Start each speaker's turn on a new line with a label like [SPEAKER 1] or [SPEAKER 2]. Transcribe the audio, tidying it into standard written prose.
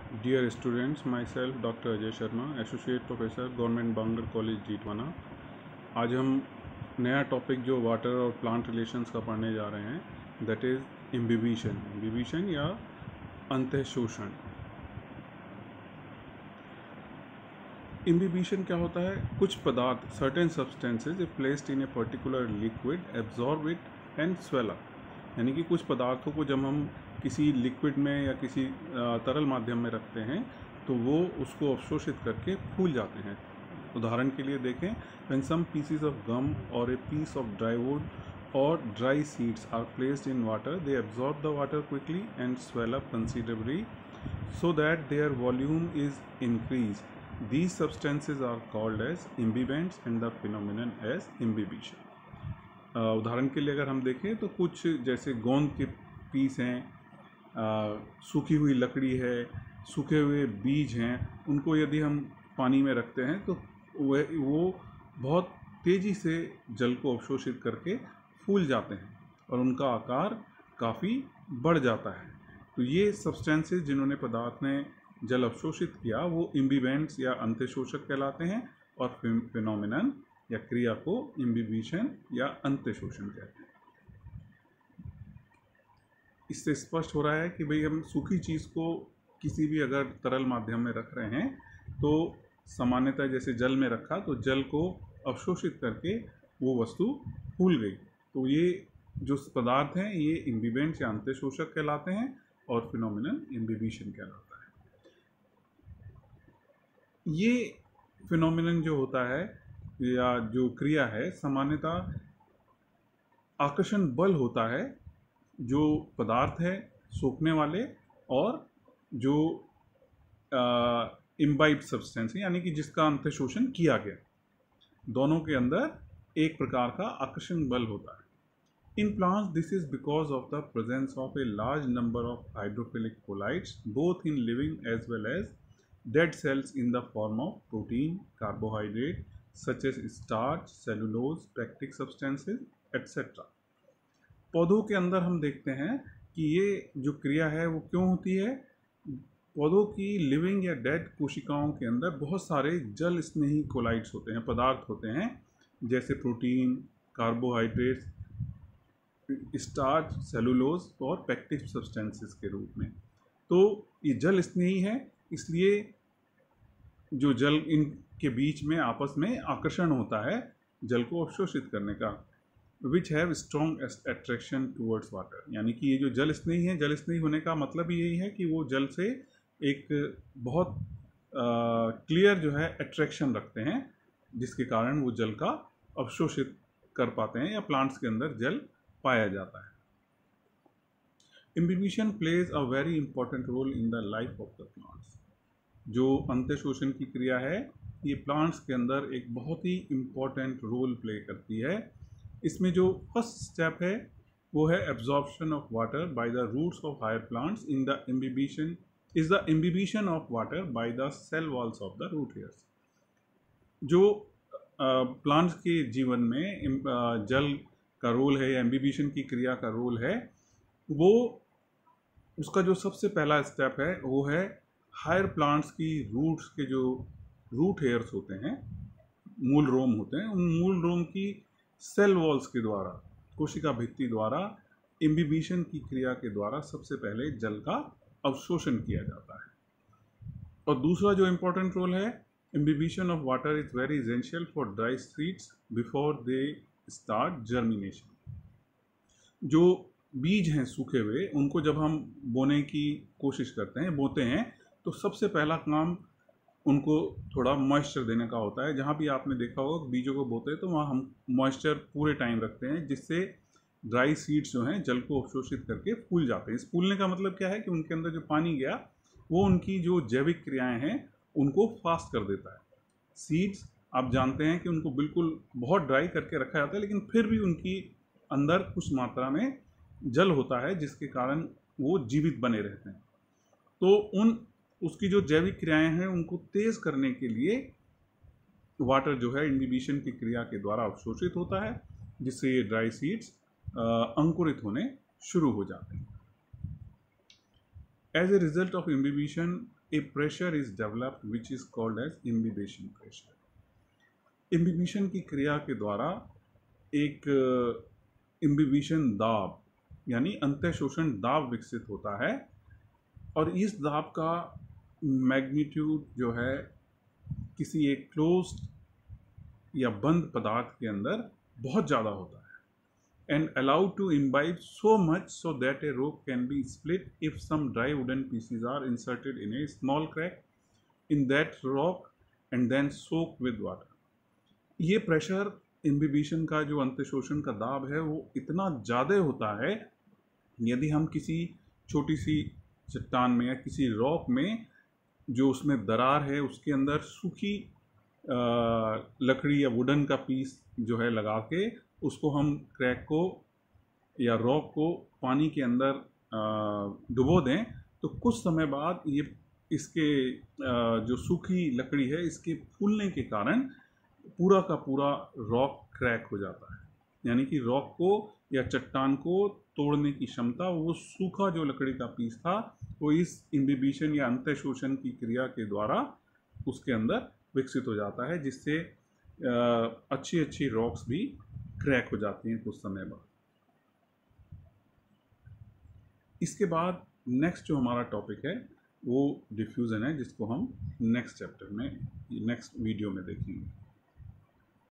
[SPEAKER 1] Dear students, myself Dr. Ajay Sharma, associate professor government Bangur college जीतवाना। आज हम नया टॉपिक जो वाटर और प्लांट रिलेशंस का पढ़ने जा रहे हैं, दैट इज़ इम्बिबिशन या अंतःशोषण। इम्बिबिशन क्या होता है? कुछ पदार्थ, certain substances if placed in a particular liquid absorb it and swell up. यानी कि कुछ पदार्थों को जब हम किसी लिक्विड में या किसी तरल माध्यम में रखते हैं तो वो उसको अवशोषित करके फूल जाते हैं। उदाहरण के लिए देखें, when some pieces of gum or a piece of dry wood or dry seeds are placed in water, they absorb the water quickly and swell up considerably so that their volume is increased. These substances are called as imbibants and the phenomenon as imbibition. उदाहरण के लिए अगर हम देखें तो कुछ जैसे गोंद के पीस हैं, सूखी हुई लकड़ी है, सूखे हुए बीज हैं, उनको यदि हम पानी में रखते हैं तो वो बहुत तेज़ी से जल को अवशोषित करके फूल जाते हैं और उनका आकार काफ़ी बढ़ जाता है। तो ये सब्सटेंसेस जिन्होंने पदार्थ ने जल अवशोषित किया वो इम्बिबेंट्स या अंतःशोषक कहलाते हैं और फिनोमिनन या क्रिया को इम्बिबिशन या अंतःशोषण कहते हैं। इससे स्पष्ट हो रहा है कि भाई हम सूखी चीज़ को किसी भी अगर तरल माध्यम में रख रहे हैं तो सामान्यतः जैसे जल में रखा तो जल को अवशोषित करके वो वस्तु फूल गई। तो ये जो पदार्थ हैं ये इम्बिबेंट्स या अंतःशोषक कहलाते हैं और फिनोमिनन इम्बिबिशन कहलाता है। ये फिनोमिनन जो होता है या जो क्रिया है सामान्यतः आकर्षण बल होता है जो पदार्थ है सोखने वाले और जो इम्बाइब सब्सटेंस है यानी कि जिसका अंतःशोषण किया गया, दोनों के अंदर एक प्रकार का आकर्षण बल होता है। In plants this is because of the presence of a large number of hydrophilic colloids both in living as well as dead cells in the form of protein, carbohydrate such as starch, cellulose, pectic substances etcetera. पौधों के अंदर हम देखते हैं कि ये जो क्रिया है वो क्यों होती है। पौधों की लिविंग या डेड कोशिकाओं के अंदर बहुत सारे जल स्नेही कोलाइड्स होते हैं, पदार्थ होते हैं, जैसे प्रोटीन, कार्बोहाइड्रेट्स, स्टार्च, सेलुलोज और पैक्टिक सब्सटेंसेस के रूप में। तो ये जल स्नेही है, इसलिए जो जल इनके बीच में आपस में आकर्षण होता है जल को अवशोषित करने का, which have strong attraction towards water. यानी कि ये जो जल स्नेही है, जल स्नेही होने का मतलब यही है कि वो जल से एक बहुत क्लियर जो है अट्रैक्शन रखते हैं जिसके कारण वो जल का अवशोषित कर पाते हैं या प्लांट्स के अंदर जल पाया जाता है। Imbibition plays a very important role in the life of the plants. जो अंतःशोषण की क्रिया है ये प्लांट्स के अंदर एक बहुत ही इम्पॉर्टेंट रोल प्ले करती है। इसमें जो फर्स्ट स्टेप है वो है absorption of water by the roots of higher plants in the imbibition of water by the cell walls of the root hairs. जो प्लांट्स के जीवन में जल का रोल है या इम्बिबिशन की क्रिया का रोल है, वो उसका जो सबसे पहला स्टेप है वो है हायर प्लांट्स की रूट्स के जो रूट हेयर्स होते हैं, मूल रोम होते हैं, उन मूल रोम की सेल वॉल्स के द्वारा, कोशिका भित्ति द्वारा इम्बिबिशन की क्रिया के द्वारा सबसे पहले जल का अवशोषण किया जाता है। और दूसरा जो इम्पोर्टेंट रोल है, imbibition of water is very essential for dry seeds before they start germination. जो बीज हैं सूखे हुए उनको जब हम बोने की कोशिश करते हैं, बोते हैं, तो सबसे पहला काम उनको थोड़ा मॉइस्चर देने का होता है। जहाँ भी आपने देखा होगा बीजों को बोते हैं तो वहाँ हम मॉइस्चर पूरे टाइम रखते हैं जिससे ड्राई सीड्स जो हैं जल को अवशोषित करके फूल जाते हैं। इस फूलने का मतलब क्या है कि उनके अंदर जो पानी गया वो उनकी जो जैविक क्रियाएं हैं उनको फास्ट कर देता है। सीड्स आप जानते हैं कि उनको बिल्कुल बहुत ड्राई करके रखा जाता है लेकिन फिर भी उनकी अंदर कुछ मात्रा में जल होता है जिसके कारण वो जीवित बने रहते हैं। तो उसकी जो जैविक क्रियाएं हैं उनको तेज करने के लिए वाटर जो है इम्बिबिशन की क्रिया के द्वारा अवशोषित होता है जिससे ये ड्राई सीड्स अंकुरित होने शुरू हो जाते हैं। As a result of imbibition, a pressure is developed which is called as imbibition pressure. imbibition की क्रिया के द्वारा एक imbibition दाब यानी अंतःशोषण दाब विकसित होता है, और इस दाब का मैग्नीट्यूड जो है किसी एक क्लोज्ड या बंद पदार्थ के अंदर बहुत ज़्यादा होता है, and allowed to imbibe so much so that a rope can be split if some dry wooden pieces are inserted in a small crack in that rock and then soaked with water. ये pressure imbibition का जो अंतःशोषण का दाब है वो इतना ज़्यादा होता है, यदि हम किसी छोटी सी चट्टान में या किसी रॉक में जो उसमें दरार है उसके अंदर सूखी लकड़ी या वुडन का पीस जो है लगा के उसको हम क्रैक को या रॉक को पानी के अंदर डुबो दें, तो कुछ समय बाद ये इसके जो सूखी लकड़ी है इसके फूलने के कारण पूरा का पूरा रॉक क्रैक हो जाता है। यानी कि रॉक को या चट्टान को तोड़ने की क्षमता वो सूखा जो लकड़ी का पीस था वो इस इम्बिबिशन या अंतःशोषण की क्रिया के द्वारा उसके अंदर विकसित हो जाता है, जिससे अच्छी अच्छी रॉक्स भी क्रैक हो जाती हैं कुछ समय बाद। इसके बाद नेक्स्ट जो हमारा टॉपिक है वो डिफ्यूज़न है, जिसको हम नेक्स्ट चैप्टर में नेक्स्ट वीडियो में देखेंगे।